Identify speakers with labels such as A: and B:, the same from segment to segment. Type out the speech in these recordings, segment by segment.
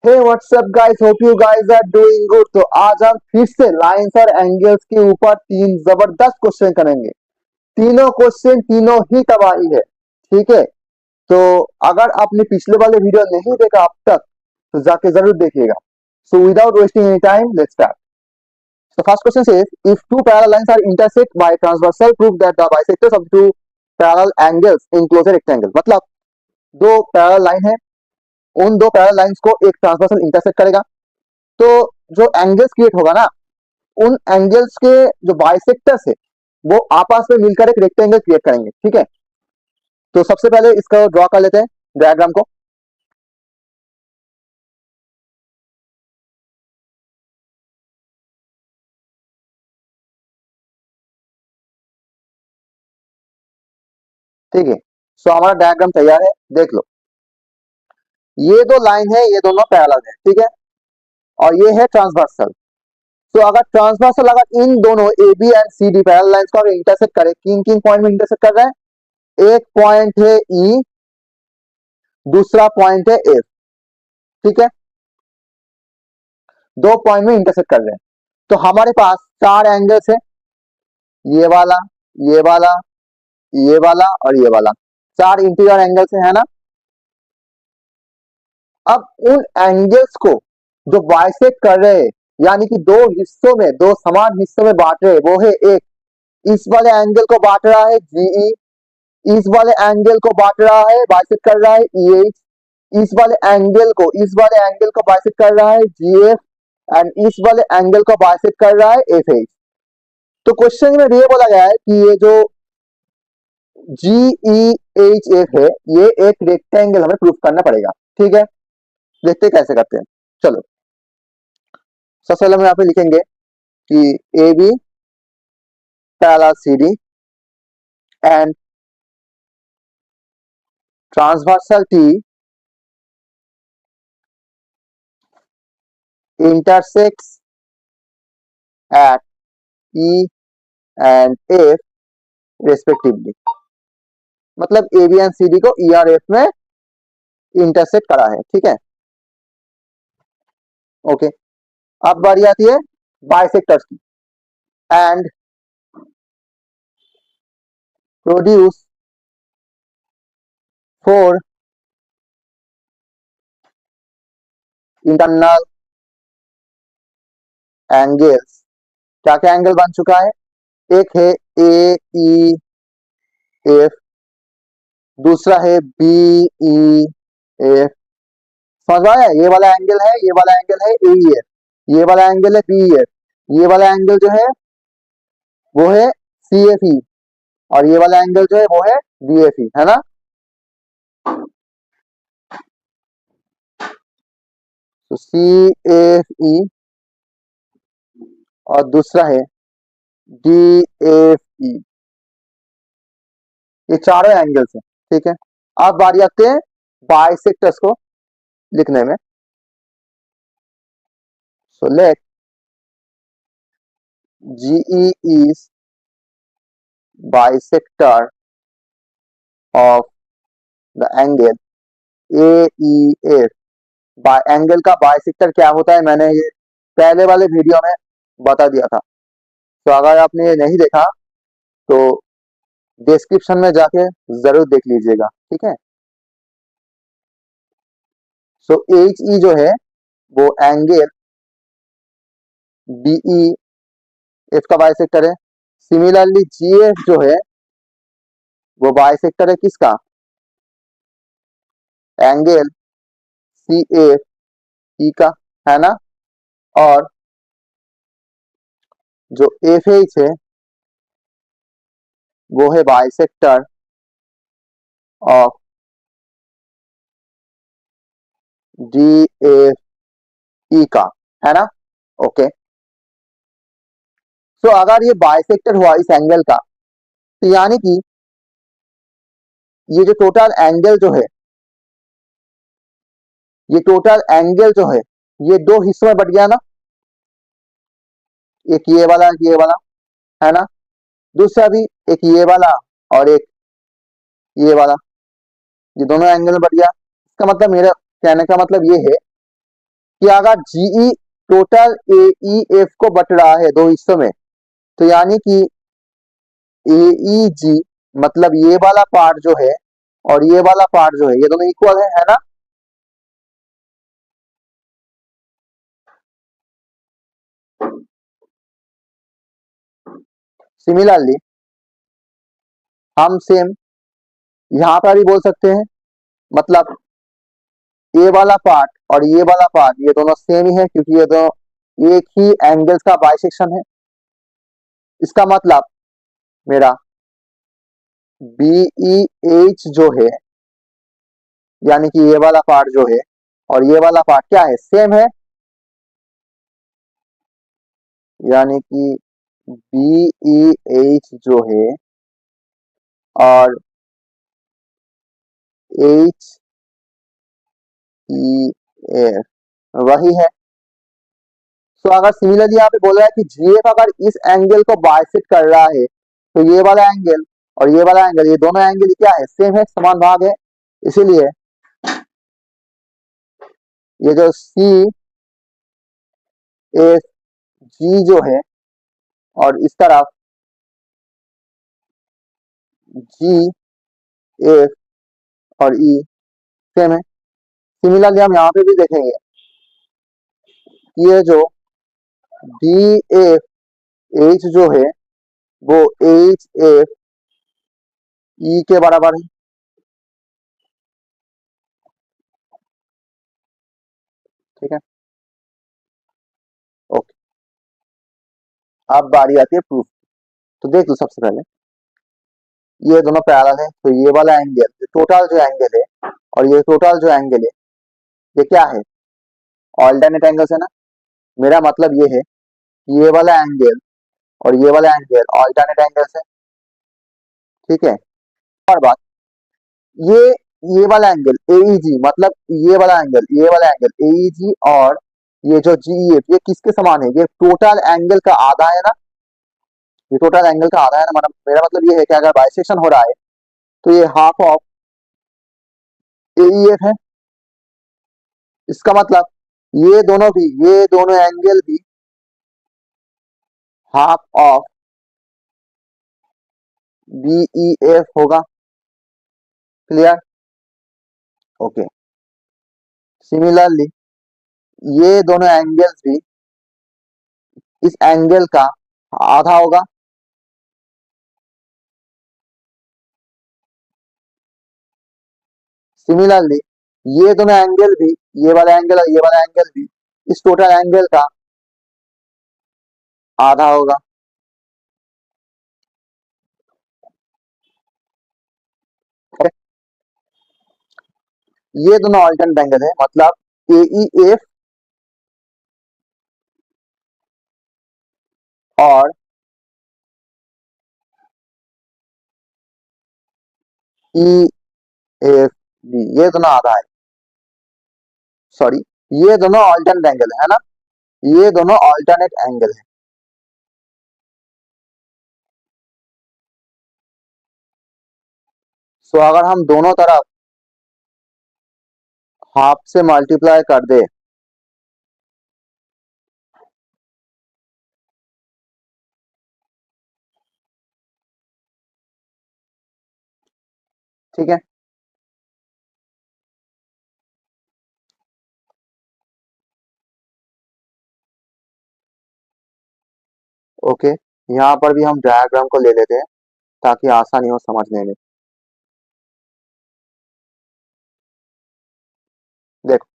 A: Hey what's up guys, hope you guys are doing good. तो आज हम फिर से लाइंस और एंगल्स के ऊपर तीन जबरदस्त क्वेश्चन करेंगे। तीनों क्वेश्चन तीनों ही तबाही है, ठीक है। तो अगर आपने पिछले वाले वीडियो नहीं देखा अब तक तो जाके जरूर देखिएगा। So without wasting any time let's start. The first question says, if two parallel lines are intersect by transversal, prove that the bisectors of two parallel angles enclose a rectangle। मतलब दो पैरेलल लाइन है, उन दो parallel lines को एक transversal intersect करेगा, तो जो एंगल्स क्रिएट होगा ना, उन एंगल्स के जो बाइसेक्टर्स है वो आपस में मिलकर एक रेक्टेंगल क्रिएट करेंगे, ठीक है। तो सबसे पहले इसका ड्रॉ कर लेते हैं डायग्राम को। ठीक है, सो हमारा डायग्राम तैयार है, देख लो। ये दो लाइन है, ये दोनों पैरेलल है, ठीक है, और ये है ट्रांसवर्सल। तो अगर ट्रांसवर्सल अगर इन दोनों A B and C D parallel lines को अगर इंटरसेक्ट करे, किन किन पॉइंट में इंटरसेक्ट कर रहा है? एक पॉइंट है ई, दूसरा पॉइंट है एफ, ठीक है। दो पॉइंट में इंटरसेक्ट कर रहे हैं, तो हमारे पास चार एंगल्स है, ये वाला, ये वाला, ये वाला और ये वाला। चार इंटीरियर एंगल्स है ना। अब उन एंगल्स को जो बाइसेक्ट कर रहे हैं, यानी कि दो हिस्सों में, दो समान हिस्सों में बांट रहे हैं, वो है एक इस वाले एंगल को बांट रहा है जीई, इस वाले एंगल को बांट रहा है, बाइसेक्ट कर रहा है ईएच, इस वाले एंगल को बाइसेक्ट कर रहा है जीएफ, एंड इस वाले एंगल को बाइसेक्ट कर रहा है एफएच। तो क्वेश्चन में ये बोला गया है कि ये जो GEHF है, ये एक रेक्टेंगल हमें प्रूफ करना पड़ेगा, ठीक है। देखते कैसे करते हैं, चलो। सबसे पहले हम यहाँ पे लिखेंगे कि A B parallel C D and transversal T intersects at E and F respectively। मतलब A B and C D को ई और एफ में इंटरसेक्ट करा है, ठीक है, ओके। अब बारी आती है बाइसेक्टर्स की। And produce four internal angles. क्या क्या एंगल बन चुका है? एक है ए ई एफ, दूसरा है बी ई एफ, समझ में आया? ये वाला एंगल है, ये वाला एंगल है ए ई एफ, ये वाला एंगल है बी एफ, ये वाला एंगल जो है वो है सी एफ ई, और ये वाला एंगल जो है वो है बी एफ ई, है ना। तो सी एफ ई और दूसरा है डी एफ ई, ये चारों एंगल्स हैं, ठीक है। अब बारी आते हैं बाइसेक्टर्स को लिखने में। So let GE is bisector of the angle AEF. Angle का बाइसेक्टर क्या होता है मैंने ये पहले वाले वीडियो में बता दिया था, तो अगर आपने ये नहीं देखा तो डिस्क्रिप्शन में जाके जरूर देख लीजिएगा, ठीक है। सो एच ई जो है वो एंगल बीई एफ का बाइसेक्टर है। सिमिलरली जी एफ जो है वो बाइसेक्टर है किसका? एंगल सी एफ ई का, है ना। और जो एफ एच है वो है bisector of D F E का, है ना, ओके। सो अगर ये बाइसेक्टर हुआ इस एंगल का, तो यानी कि ये जो टोटल एंगल जो है, ये टोटल एंगल जो है ये दो हिस्सों में बट गया ना, एक ये वाला, एक ये वाला, है ना। दूसरा भी एक ये वाला और एक ये वाला, ये दोनों एंगल में बट गया। इसका मतलब, मेरा कहने का मतलब ये है कि अगर जीई टोटल एईएफ को बट रहा है दो हिस्सों में, तो यानी कि एईजी मतलब ये वाला पार्ट जो है और ये वाला पार्ट जो है ये दोनों इक्वल है ना। सिमिलरली हम सेम यहां पर भी बोल सकते हैं, मतलब ये वाला पार्ट और ये वाला पार्ट ये दोनों सेम ही है क्योंकि ये दोनों एक ही एंगल्स का बाइसेक्शन है। इसका मतलब मेरा बीईएच जो है यानी कि ये वाला पार्ट जो है और ये वाला पार्ट क्या है, सेम है। यानी कि बीईएच जो है और एच ई एफ वही है। तो अगर सिमिलरली यहाँ पे बोल रहा है कि जीएफ अगर इस एंगल को बाइसेक्ट कर रहा है तो ये वाला एंगल और ये वाला एंगल ये दोनों एंगल क्या है, सेम है, समान भाग है। इसीलिए ये जो सी एफ जी जो है और इस तरफ जी एफ और ई सेम है। सिमिलरली हम यहाँ पे भी देखेंगे कि ये जो डी एफ एच जो है वो एच एफ ई के बराबर है। ठीक है, ओके। अब बारी आती है प्रूफ। तो देख लो सबसे पहले ये दोनों पैरेलल है तो ये वाला एंगल टोटल जो एंगल है और ये टोटल जो एंगल है ये क्या है, ऑल्टरनेट एंगल्स है ना। मेरा मतलब ये है कि ये वाला एंगल और ये वाला एंगल ऑल्टरनेट एंगल्स है। ठीक है, और बात ये ये वाला एंगल एईजी मतलब ये वाला एंगल एईजी और ये जो जीईएफ ये किसके समान है, ये टोटल एंगल का आधा है ना। ये टोटल एंगल का आधा है ना, मतलब मेरा मतलब ये है कि अगर बाइसेक्शन हो रहा है तो ये हाफ ऑफ एईएफ है। इसका मतलब ये दोनों एंगल भी हाफ ऑफ बीईएफ होगा। Clear, okay. सिमिलरली ये दोनों एंगल्स भी इस एंगल का आधा होगा। सिमिलरली ये दोनों एंगल भी ये वाला एंगल और ये वाला एंगल भी इस टोटल एंगल का आधा होगा। ये दोनों ऑल्टरनेट एंगल है मतलब एईएफ और ईएफ बी ये दोनों आधा है। सॉरी, ये दोनों ऑल्टरनेट एंगल है ना, ये दोनों ऑल्टरनेट एंगल है। सो अगर हम दोनों तरफ हाफ से मल्टीप्लाई कर दे ठीक है, ओके। यहाँ पर भी हम डायग्राम को ले लेते हैं ताकि आसानी हो समझने में। देखो,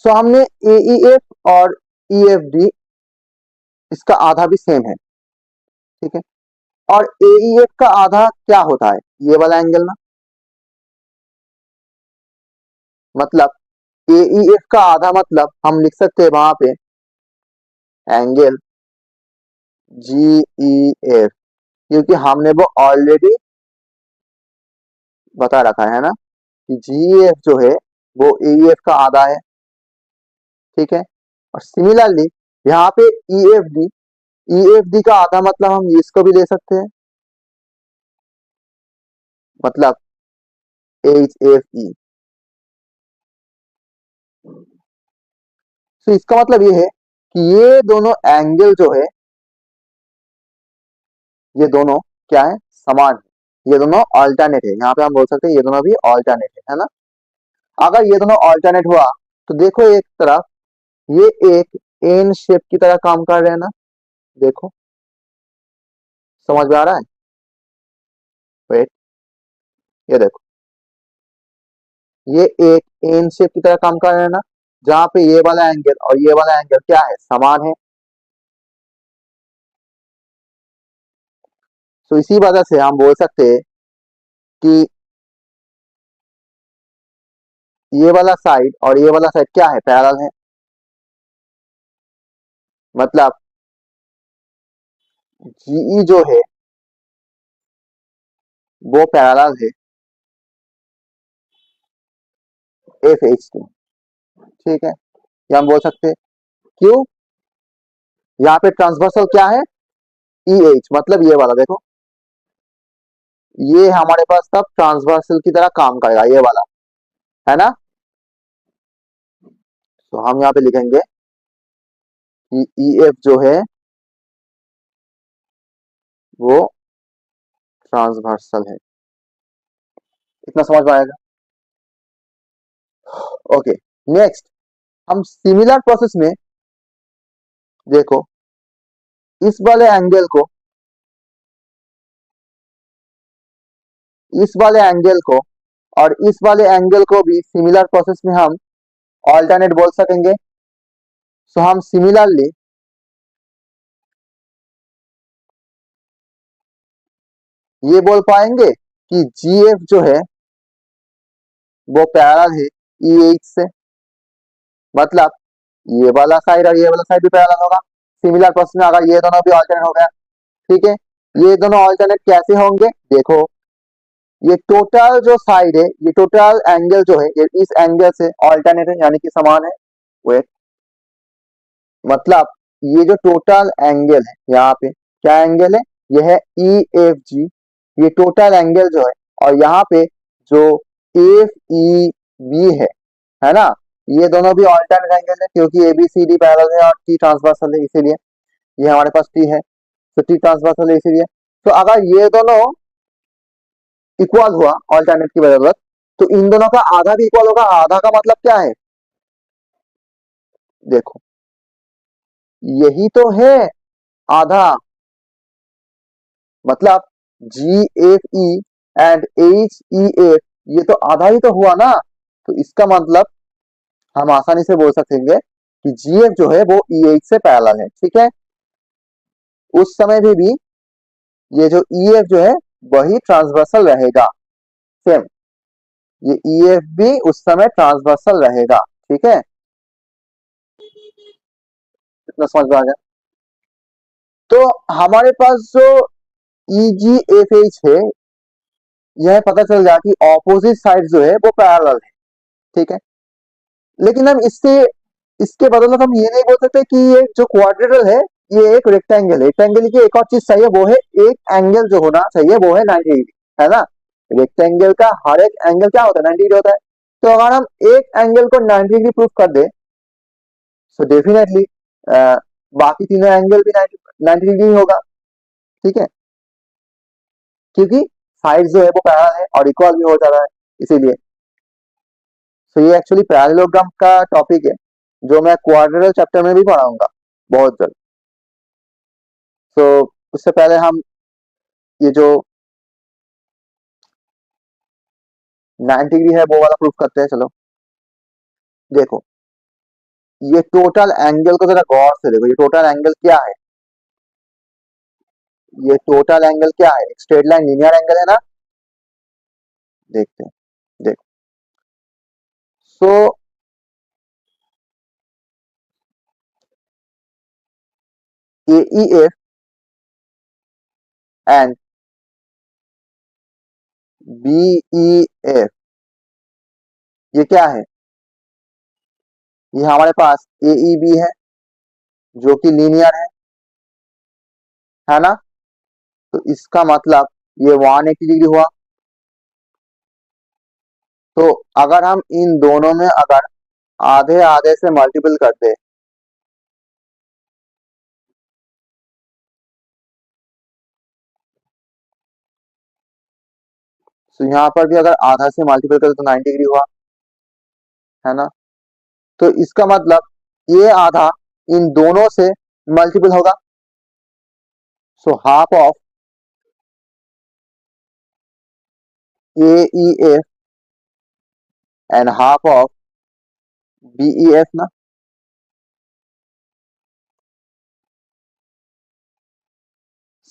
A: सो हमने एईएफ और ईएफडी इसका आधा भी सेम है। ठीक है, और एईएफ का आधा क्या होता है, ये वाला एंगल ना, मतलब एईएफ का आधा मतलब हम लिख सकते हैं वहां पे एंगल जीईएफ, क्योंकि हमने वो ऑलरेडी बता रखा है ना कि जीईएफ जो है वो एईएफ का आधा है। ठीक है, और सिमिलरली यहाँ पे ईएफडी का आधा मतलब हम इसको भी ले सकते हैं, मतलब एच एफ ई। तो इसका मतलब ये है कि ये दोनों एंगल जो है, ये दोनों क्या है, समान है, ये दोनों ऑल्टरनेट है। यहाँ पे हम बोल सकते हैं ये दोनों भी ऑल्टरनेट है ना। अगर ये दोनों ऑल्टरनेट हुआ तो देखो एक तरफ ये एक एन शेप की तरह काम कर रहे हैं ना, देखो समझ में आ रहा है। वेट, ये देखो ये एक एन शेप की तरह काम कर रहे हैं ना, जहां पे ये वाला एंगल और ये वाला एंगल क्या है, समान है। तो इसी वजह से हम बोल सकते हैं कि ये वाला साइड और ये वाला साइड क्या है, पैरेलल है। मतलब जीई जो है वो पैरेलल है एफ एच के, ठीक है। या हम बोल सकते हैं क्यों, यहाँ पे ट्रांसवर्सल क्या है, ई एच, मतलब ये वाला देखो, ये हमारे पास तब ट्रांसवर्सल की तरह काम करेगा ये वाला, है ना। तो हम यहाँ पे लिखेंगे कि ई एफ जो है वो ट्रांसवर्सल है। इतना समझ में आएगा। ओके, नेक्स्ट हम सिमिलर प्रोसेस में देखो इस वाले एंगल को, इस वाले एंगल को और इस वाले एंगल को भी सिमिलर प्रोसेस में हम ऑल्टरनेट बोल सकेंगे। सो हम सिमिलरली ये बोल पाएंगे कि जी एफ जो है वो पैरेलल है ई एच से, मतलब ये वाला साइड और ये वाला साइड भी पैरेलल होगा। सिमिलर प्रोसेस में अगर ये दोनों भी ऑल्टरनेट हो गया, ठीक है। ये दोनों ऑल्टरनेट कैसे होंगे, देखो ये टोटल जो साइड है, ये टोटल एंगल जो है ये इस एंगल से ऑल्टरनेट है, यानी कि समान है। वेट, मतलब ये जो टोटल एंगल है यहाँ पे क्या एंगल है, ये है ई एफ जी, ये टोटल एंगल जो है। और यहाँ पे जो एफ ई बी है ना, ये दोनों भी ऑल्टरनेट एंगल है क्योंकि A B C D parallel है और टी ट्रांसवर्सल है, इसीलिए ये हमारे पास टी है, तो टी ट्रांसवर्सल है इसीलिए। तो अगर ये दोनों इक्वल हुआ ऑल्टरनेट की बदौलत, तो इन दोनों का आधा भी इक्वल होगा। आधा का मतलब क्या है, देखो यही तो है आधा, मतलब G F E and H E F, ये तो आधा ही तो हुआ ना। तो इसका मतलब हम आसानी से बोल सकेंगे कि जी एफ जो है वो ई एच से पैरेलल है, ठीक है। उस समय भी ये जो ई एफ जो है वही ट्रांसवर्सल रहेगा, सेम ये ई एफ भी उस समय ट्रांसवर्सल रहेगा, ठीक है। इतना समझ में आ गया। तो हमारे पास जो ई जी एफ एच है, यह पता चल गया कि ऑपोजिट साइड जो है वो पैरेलल है, ठीक है। लेकिन हम इससे, इसके बदौलत हम ये नहीं बोल सकते कि ये जो क्वाड्रेटल है ये एक रेक्टेंगल है। रेक्टेंगल की एक और चीज चाहिए, वो है एक एंगल जो होना चाहिए वो है 90 डिग्री, है ना। रेक्टेंगल का हर एक एंगल क्या होता है, 90 डिग्री होता है। तो अगर हम एक एंगल को 90 डिग्री प्रूफ कर दे, सो डेफिनेटली बाकी तीनों एंगल भी 90 डिग्री होगा, ठीक है, क्योंकि साइड जो है वो पैरेलल है और इक्वल भी हो जा रहा है, इसीलिए। तो ये एक्चुअली पैरेललोग्राम का टॉपिक है जो मैं क्वाड्रेटल चैप्टर में भी पढ़ाऊंगा बहुत जल्द। तो उससे पहले हम ये जो 90 डिग्री है वो वाला प्रूफ करते हैं, चलो। देखो ये टोटल एंगल को जरा गौर से देखो, ये टोटल एंगल क्या है, ये टोटल एंगल क्या है, स्ट्रेट लाइन लीनियर एंगल है ना। देखते हैं, देखो। So A E F and B E F, ये क्या है, ये हमारे पास ए ई बी है जो कि लीनियर है ना। तो इसका मतलब ये 180 डिग्री हुआ। तो अगर हम इन दोनों में अगर आधे आधे से मल्टीपल कर दे, तो यहाँ पर भी अगर आधा से मल्टीपल करें तो 90 डिग्री हुआ, है ना। तो इसका मतलब ये आधा इन दोनों से मल्टीपल होगा, so half of A E F and half of B E F ना।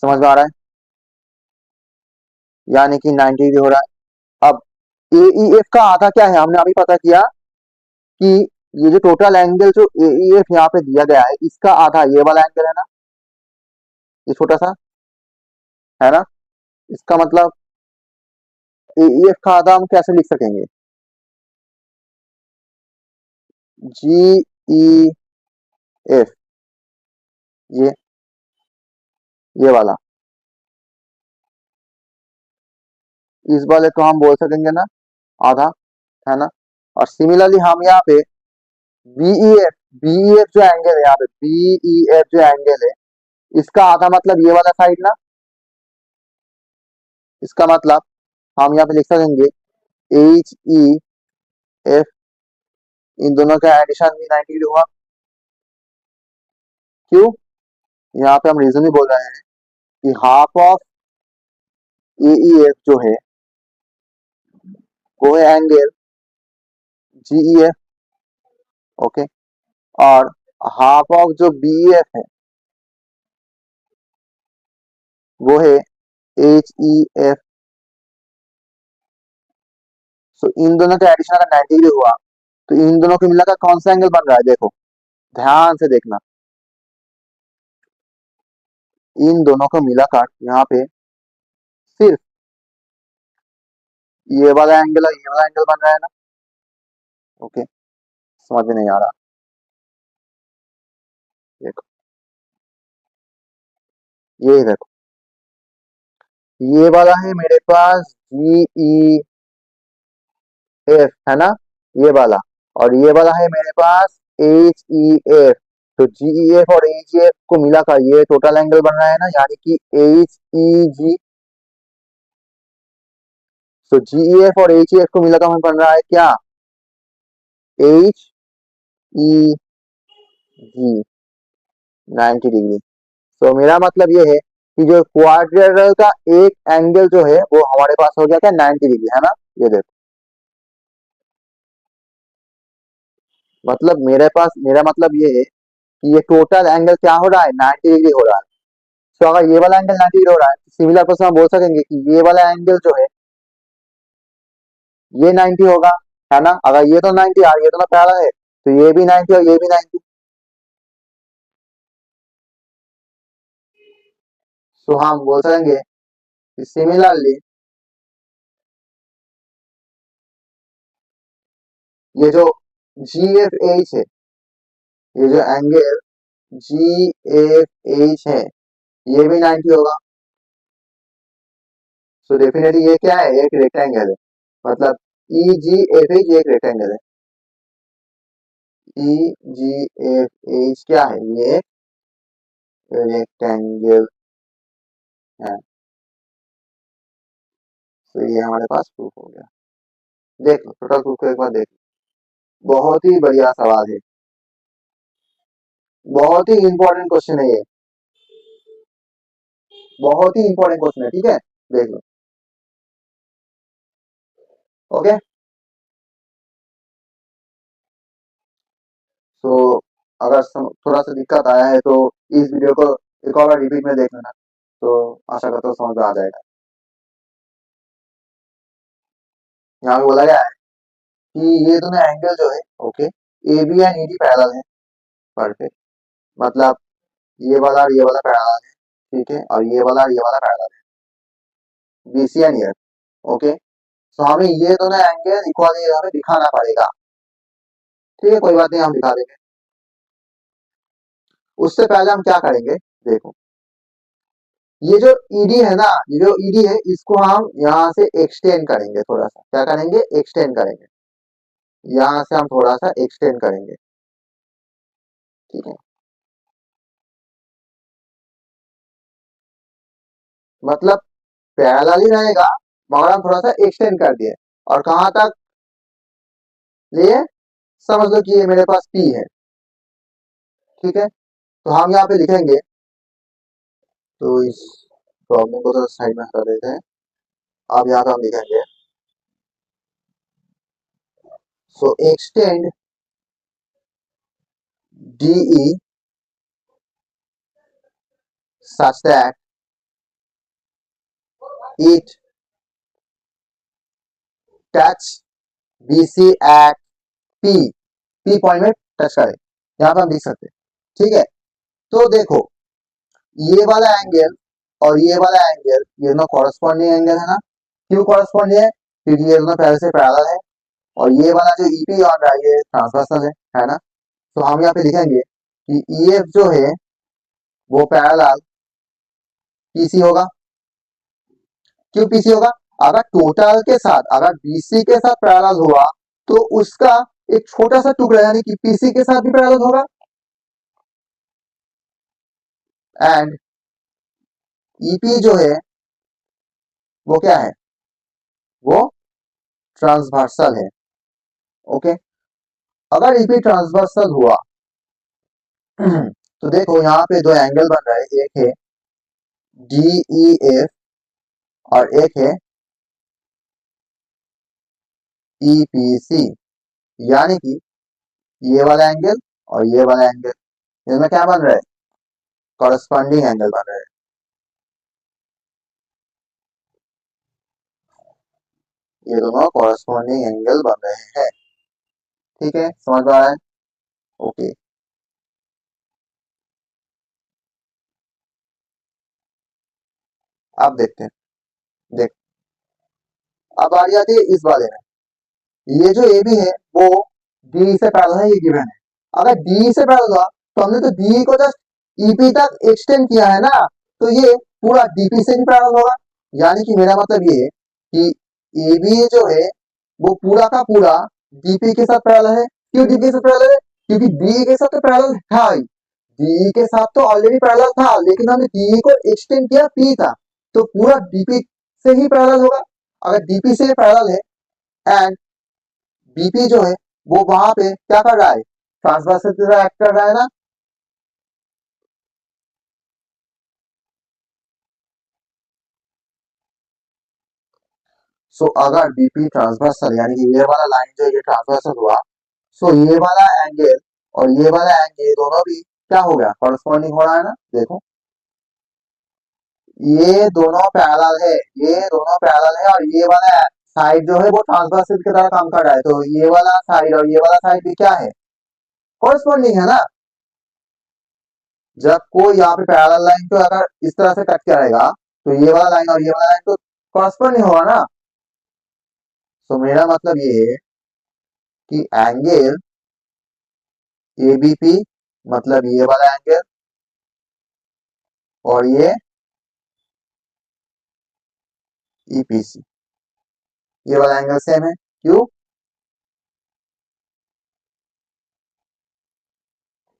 A: समझ में आ रहा है, यानी कि 90 डिग्री हो रहा है। अब ए ई एफ का आधा क्या है, हमने अभी पता किया कि ये जो टोटल एंगल जो ए ई एफ यहाँ पे दिया गया है, इसका आधा ये वाला एंगल है ना, ये छोटा सा, है ना। इसका मतलब ए ई एफ का आधा हम कैसे लिख सकेंगे, जी ई एफ, ये ये वाला, इस वाले को हम बोल सकेंगे ना आधा, है ना। और सिमिलरली हम यहाँ पे बीई एफ जो एंगल है यहाँ पे, बीई एफ जो एंगल है, इसका आधा मतलब ये वाला साइड ना। इसका मतलब हम यहाँ पे लिख सकेंगे एच ई एफ, इन दोनों का एडिशन भी 90 डिग्री हुआ। क्यों, यहाँ पे हम रीजन भी बोल रहे हैं कि half of A E F जो है वो है एंगल जी ई एफ, ओके। और हाफ ऑफ जो बी ई एफ है वो है एच ई एफ। सो इन दोनों का एडिशन अगर 90 डिग्री हुआ तो इन दोनों को मिलाकर कौन सा एंगल बन रहा है, देखो ध्यान से देखना। इन दोनों को मिलाकर यहाँ पे सिर्फ ये वाला एंगल और ये वाला एंगल बन रहा है ना, ओके। समझ में नहीं आ रहा, देखो ये देखो, ये वाला है मेरे पास जी ई एफ, है ना, ये वाला। और ये वाला है मेरे पास एच ई एफ। तो जी ई एफ और एच ई एफ को मिलाकर ये टोटल एंगल बन रहा है ना, यानी कि एच ई जी। तो जी ई एफ और एच ई एफ को मिलाकर हमें बन रहा है क्या, एच ई जी, 90 डिग्री। तो मेरा मतलब ये है कि जो क्वाड्रिलेटरल का एक एंगल जो है वो हमारे पास हो गया क्या, 90 डिग्री, है ना। ये देखो, मतलब मेरे पास, मेरा मतलब ये है कि ये टोटल एंगल क्या हो रहा है, 90 डिग्री हो रहा है। तो अगर ये वाला एंगल 90 डिग्री हो रहा है, सिमिलर क्वेश्चन हम बोल सकेंगे कि ये वाला एंगल जो है ये 90 होगा, है ना। अगर ये तो 90 और ये तो ना पैरेलल है, तो ये भी 90 और ये भी 90। तो हम बोल सकेंगे कि सिमिलरली ये जो जी एफ एच है, ये जो एंगल जी एफ एच है, ये भी 90 होगा। सो डेफिनेटली ये क्या है, एक रेक्टेंगल है, मतलब ई जी एफ एच एक रेक्टेंगल है। ई जी एफ एच क्या है, ये रेक्टेंगल है। तो ये हमारे पास प्रूफ हो गया। देख लो टोटल प्रूफ को एक बार देख लो, बहुत ही बढ़िया सवाल है, बहुत ही इंपॉर्टेंट क्वेश्चन है ये, बहुत ही इंपॉर्टेंट क्वेश्चन है, ठीक है। देख लो, ओके। तो अगर थोड़ा सा दिक्कत आया है तो इस वीडियो को एक और रिपीट में देख लेना, तो आशा करता हूँ समझ में आ जाएगा। यहाँ पे बोला गया है कि ये दोनों एंगल जो है, okay, A B and E D parallel है, परफेक्ट। मतलब ये वाला और ये वाला पैरेलल है, ठीक है, और ये वाला और ये वाला पैरेलल है, B C and E F, okay. तो हमें ये दोनों एंगल इक्वली हमें दिखाना पड़ेगा, ठीक है, कोई बात नहीं, हम दिखा देंगे। उससे पहले हम क्या करेंगे, देखो ये जो ईडी है ना, ये जो ईडी है इसको हम यहाँ से एक्सटेंड करेंगे, थोड़ा सा क्या करेंगे, एक्सटेंड करेंगे। यहां से हम थोड़ा सा एक्सटेंड करेंगे, ठीक है, मतलब पैरेलल ही रहेगा मगर हम थोड़ा सा एक्सटेंड कर दिए। और कहां तक लिए, समझ लो कि ये मेरे पास पी है, ठीक है। तो हम यहाँ पे लिखेंगे, तो इस प्रॉब्लम को तो साइड में हटा देते हैं। अब यहाँ पे हम लिखेंगे, so extend DE such that it touch BC at P, P point में टच करे, यहाँ पे हम लिख सकते हैं, ठीक है। तो देखो ये वाला एंगल और ये वाला एंगल ये दोनों कॉरस्पॉन्डिंग एंगल है ना। क्यों कॉरस्पॉन्डिंग है, क्योंकि ये दोनों पहले से पैरेलल है। और ये वाला जो ईपी ऑन रहा है ये ट्रांसवर्सल है ना। तो हम यहाँ पे लिखेंगे कि ईएफ जो है वो पैरेलल पीसी होगा। क्यों पीसी होगा, अगर टोटल के साथ अगर बीसी के साथ पैरेलल हुआ तो उसका एक छोटा सा टुकड़ा यानी कि पीसी के साथ भी पैरेलल होगा। एंड ईपी जो है वो क्या है, वो ट्रांसवर्सल है, ओके। अगर ईपी ट्रांसवर्सल हुआ तो देखो यहाँ पे दो एंगल बन रहा है, एक है DEF और एक है EPC, यानी कि ये वाला एंगल और ये वाला एंगल इसमें क्या बन रहा है, कॉरस्पॉन्डिंग एंगल बन रहा है। ये दोनों कॉरस्पॉन्डिंग एंगल बन रहे हैं, ठीक है, समझ में आ रहा है, ओके। अब देखते हैं, देख अब आ जाती है इस वाले में, ये जो ए बी है वो डी से पैरेलल है, ये गिवन है। अगर डी से पैरेलल हुआ तो हमने तो डी को जस्ट ईपी तक एक्सटेंड किया है ना, तो ये पूरा डीपी से भी पैरेलल होगा। यानी कि मेरा मतलब ये है कि ए बी जो है वो पूरा का पूरा डीपी के साथ पैरेलल है। क्यों डीपी के साथ पैरेलल है, क्योंकि डी के साथ तो पैरेलल था ही, डी के साथ तो ऑलरेडी पैरेलल था, लेकिन हमने डी को एक्सटेंड किया पी तक, तो पूरा डीपी से ही पैरेलल होगा। अगर डीपी से पैरेलल है एंड बीपी जो है वो वहां पे क्या कर रहा है, ट्रांसवर्सल की तरह एक्ट कर रहा है ना। सो अगर बीपी ट्रांसवर्सल यानी कि ये वाला लाइन जो ये ट्रांसवर्सल हुआ, सो ये वाला एंगल और ये वाला एंगल दोनों भी क्या हो गया, कॉरस्पॉन्डिंग हो रहा है ना। देखो ये दोनों पैरेलल है, ये दोनों पैरेलल है, और ये वाला साइड जो है वो ट्रांसवर्सल की तरह काम कर रहा है, तो ये वाला साइड और ये वाला साइड भी क्या है, कॉरस्पॉन्डिंग है ना। जब कोई यहाँ पे पैरेलल लाइन को अगर इस तरह से कट करेगा तो ये वाला लाइन और ये वाला लाइन तो कॉरस्पॉन्डिंग होगा ना। तो मेरा मतलब ये है कि एंगल एबीपी मतलब ये वाला एंगल और ये ईपीसी ये वाला एंगल सेम है। क्यों,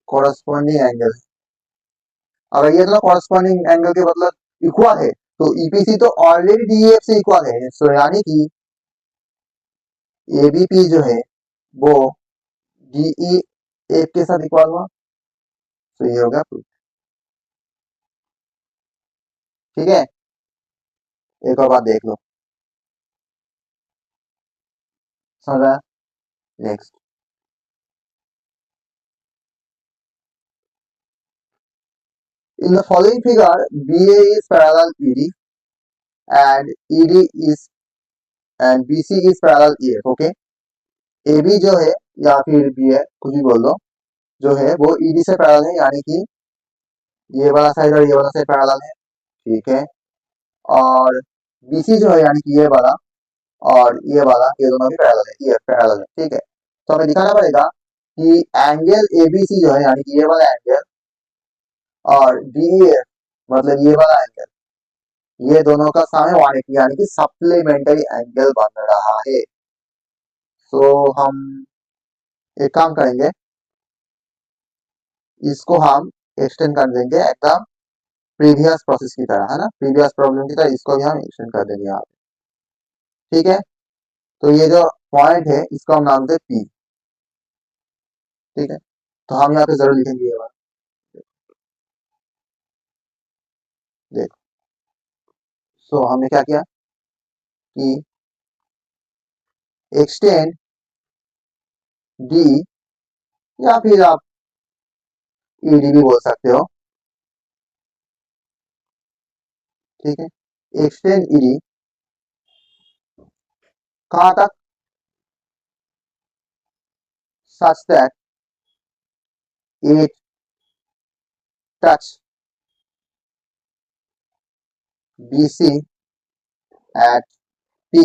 A: कॉरस्पॉन्डिंग एंगल। अगर ये तो कॉरस्पॉन्डिंग एंगल के मतलब इक्वल है तो ईपीसी तो ऑलरेडी डीएफ से इक्वल है, सो यानी कि एबीपी जो है वो डीई एफ के साथ इक्वल हुआ। तो ये हो गया proof। ठीक है, एक और बात देख लो, समझा। Next, in the following figure BA is parallel ED and ED is and BC is parallel EF, okay. AB जो है या फिर BF कुछ भी बोल दो, जो है वो ED से पैरेलल है, यानी कि ये वाला साइड और ये वाला साइड पैरेलल है, ठीक है। और BC जो है यानी कि ये वाला और ये वाला ये दोनों भी पैरेलल है, ये पैरेलल है, ठीक है। तो हमें दिखाना पड़ेगा कि एंगल ABC जो है यानी कि ये वाला एंगल और DEF मतलब ये वाला एंगल, ये दोनों का सम है 180 यानी कि सप्लीमेंट्री एंगल बन रहा है। सो हम एक काम करेंगे, इसको हम एक्सटेंड कर देंगे एकदम प्रीवियस प्रोसेस की तरह, है ना, प्रीवियस प्रॉब्लम की तरह इसको भी हम एक्सटेंड कर देंगे यहाँ पे। ठीक है, तो ये जो पॉइंट है इसको हम नाम देते पी। ठीक है, तो हम यहाँ पे जरूर लिखेंगे ये बात। देखो, सो हमने क्या किया कि एक्सटेंड डी, या फिर आप ईडी भी बोल सकते हो। ठीक है, एक्सटेंड ईडी कहां तक, such that it touch BC at P।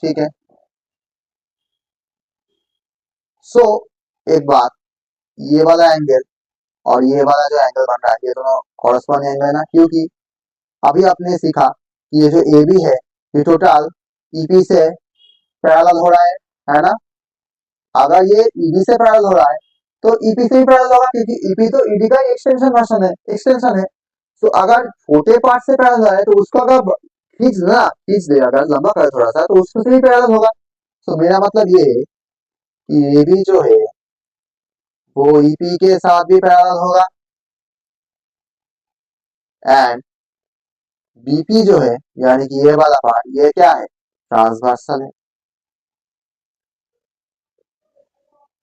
A: ठीक है, सो एक बात, ये वाला एंगल और ये वाला जो एंगल बन रहा है ये दोनों कॉरस्पॉन्डिंग एंगल है ना, क्योंकि अभी आपने सीखा कि ये जो AB है ये टोटल EP से पैरेलल हो रहा है ना। अगर ये ED से पैरेलल हो रहा है तो EP से भी पैरेलल होगा, क्योंकि EP तो ED का एक्सटेंशन वर्जन है, एक्सटेंशन है। तो अगर छोटे पार्ट से पैरेलल है तो उसको अगर खींच दे, अगर लंबा करे थोड़ा सा, तो उसको से भी पैरेलल होगा। तो मेरा मतलब ये है कि AB जो है वो EP के साथ भी पैरेलल होगा, एंड BP जो है यानी कि ये वाला पार्ट ये क्या है, ट्रांसवर्सल है।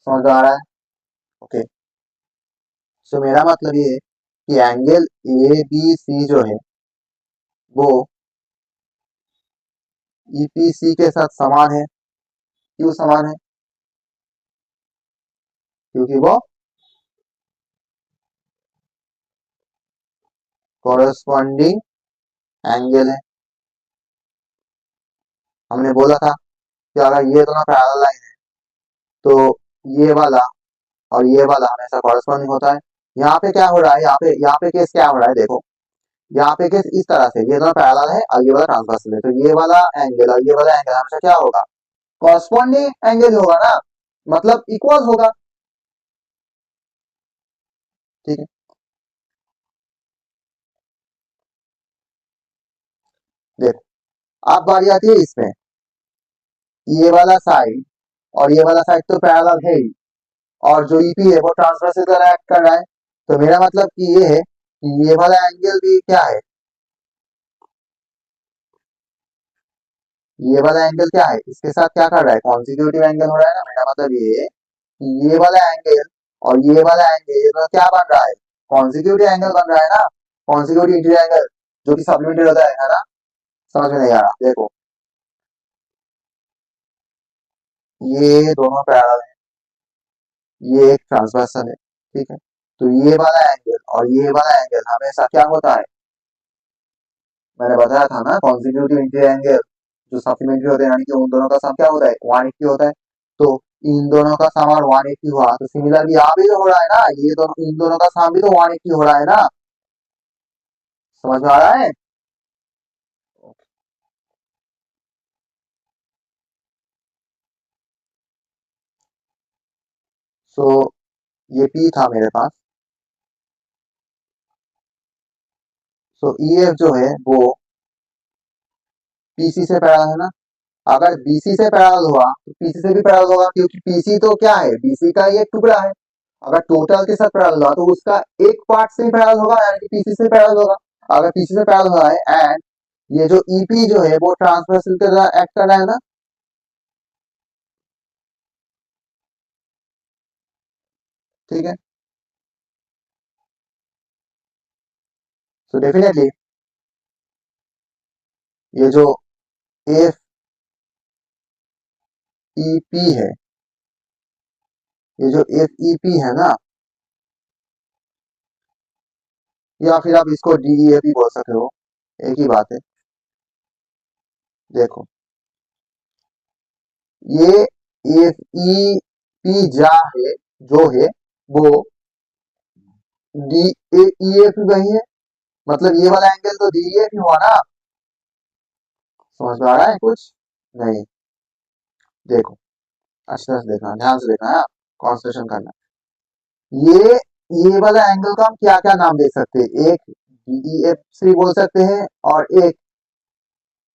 A: समझ में आ रहा है? ओके, सो मेरा मतलब ये है कि एंगल ABC जो है वो EPC के साथ समान है। क्यों समान है? क्योंकि वो कॉरेस्पॉन्डिंग एंगल है। हमने बोला था कि अगर ये दोनों पैरेलल लाइन है तो ये वाला और ये वाला हमेशा कॉरेस्पॉन्डिंग होता है। यहाँ पे क्या हो रहा है, यहाँ पे केस क्या हो रहा है, देखो यहाँ पे केस इस तरह से, ये दोनों पैरेलल है और ये वाला ट्रांसवर्सल है, तो ये वाला एंगल और ये वाला एंगल हमेशा क्या होगा, कॉरेस्पॉन्डिंग एंगल होगा ना, मतलब इक्वल होगा। ठीक है, देखो अब बारी आती है इसमें, ये वाला साइड और ये वाला साइड तो पैरेलल है ही, और जो EP है वो ट्रांसवर्सल की तरह एक्ट कर रहा है। तो मेरा मतलब कि ये है कि ये वाला एंगल भी क्या है, ये वाला एंगल क्या है, इसके साथ क्या कर रहा है, कॉन्जिक्यूटिव एंगल हो रहा है ना। मेरा मतलब ये है कि ये वाला एंगल और ये वाला एंगल ये तो क्या बन रहा है, कॉन्जिक्यूटिव एंगल बन रहा है ना, कॉन्जिक्यूटिव इंटीरियर एंगल जो कि सप्लीमेंट्री होता है ना। समझ में नहीं आ रहा, देखो ये दोनों पैरेलल है, ये एक ट्रांसवर्सल है। ठीक है, तो ये वाला एंगल और ये वाला एंगल हमेशा क्या होता है, मैंने बताया था ना, कॉन्जिक्यूटिव इंटीरियर एंगल जो सप्लीमेंट्री होते हैं, यानी कि उन दोनों का सम क्या होता है, 180 होता है। तो इन दोनों का सम अगर 180 हुआ तो सिमिलरली यहाँ भी तो हो रहा है ना, ये दोनों इन दोनों का सम भी तो 180 हो रहा है ना। समझ में आ रहा है? सो ये P था मेरे पास। सो EF जो है वो PC से पैरेलल है ना। अगर BC से पैरेलल हुआ तो PC से भी पैरेलल होगा, क्योंकि PC तो क्या है, BC का ही एक टुकड़ा है। अगर टोटल के साथ पैरेलल हुआ तो उसका एक पार्ट से ही पैरेलल होगा, यानी कि PC से पैरेलल होगा। अगर PC से पैरेलल हुआ है एंड ये जो EP जो है वो ट्रांसवर्सल की तरह एक्ट कर रहा है ना। ठीक है, सो डेफिनेटली ये जो FEP है, ये जो FEP है ना, या फिर आप इसको DEF भी बोल सकते हो, एक ही बात है। देखो ये FEP जा है जो है वो DEF वही है, मतलब ये वाला एंगल तो DEF ही हुआ ना। समझ में आ रहा है कुछ? नहीं, देखो अच्छे से देखना, ध्यान से देखना है, कॉन्सेंट्रेशन करना। ये ये वाला एंगल का हम क्या क्या नाम दे सकते हैं? एक DEF3 बोल सकते हैं और एक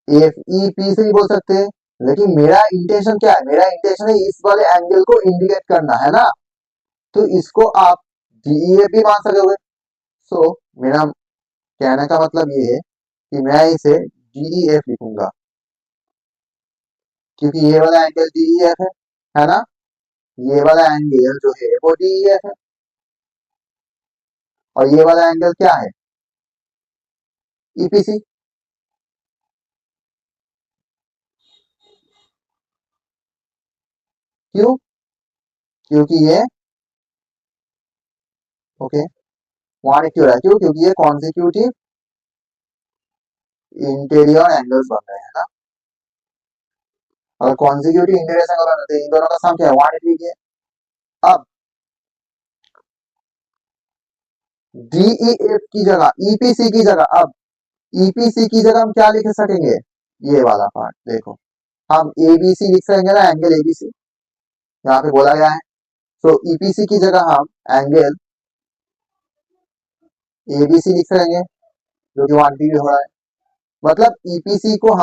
A: FEP3 बोल सकते हैं। लेकिन मेरा इंटेंशन क्या है? मेरा इंटेंशन है इस वाले एंगल को इंडिकेट करना है ना, तो इसको आप DEF भी मान सकोगे। सो मेरा कहने का मतलब ये है कि मैं इसे DEF लिखूंगा, क्योंकि ये वाला एंगल DEF है ना, ये वाला एंगल जो है वो DEF है, और ये वाला एंगल क्या है? EPC। क्यों? क्योंकि ये ओके 180 हो रहा है। क्यों? क्योंकि ये कॉन्जिक्यूटिव इंटीरियर एंगल्स बन रहे हैं ना। अगर कॉन्जिक्यूटिव इंटीरियर एंगल बन रहे हैं, इन दोनों का सम क्या है? 180 है। अब DEF की जगह EPC की जगह, अब EPC की जगह हम क्या लिख सकेंगे? ये वाला पार्ट देखो, हम ABC लिख सकेंगे ना, एंगल ABC यहाँ पे बोला गया है। तो EPC की जगह हम एंगल ABC लिख सकेंगे, जो कि 180 हो रहा है। मतलब EPC को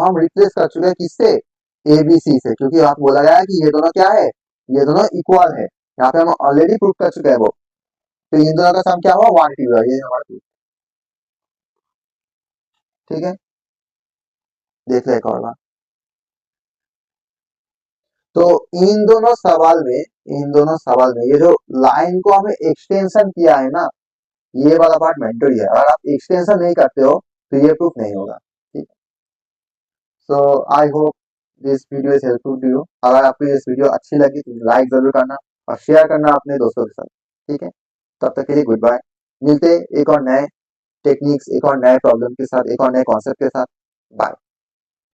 A: हम रिप्लेस कर चुके हैं किससे? ABC से, क्योंकि यहाँ बोला गया है कि ये दोनों क्या है? ये दोनों इक्वल है। यहाँ पे हम ऑलरेडी प्रूव कर चुके हैं वो। तो इन दोनों का सम क्या हुआ? 180 हुआ। ये हमारा proof। ठीक है, देख ले एक और बार। तो इन दोनों सवाल में ये जो लाइन को हमें एक्सटेंशन किया है ना, ये वाला पार्ट मैंडेटरी है। अगर आप एक्सटेंशन नहीं करते हो तो ये प्रूफ नहीं होगा। ठीक है, so I hope this video is helpful to you. अगर आपको ये वीडियो अच्छी लगी तो लाइक जरूर करना और शेयर करना अपने दोस्तों के साथ। ठीक है, तब तक के लिए गुड बाय। मिलते हैं एक और नए टेक्निक्स, एक और नए प्रॉब्लम के साथ, एक और नए कॉन्सेप्ट के साथ। बाय।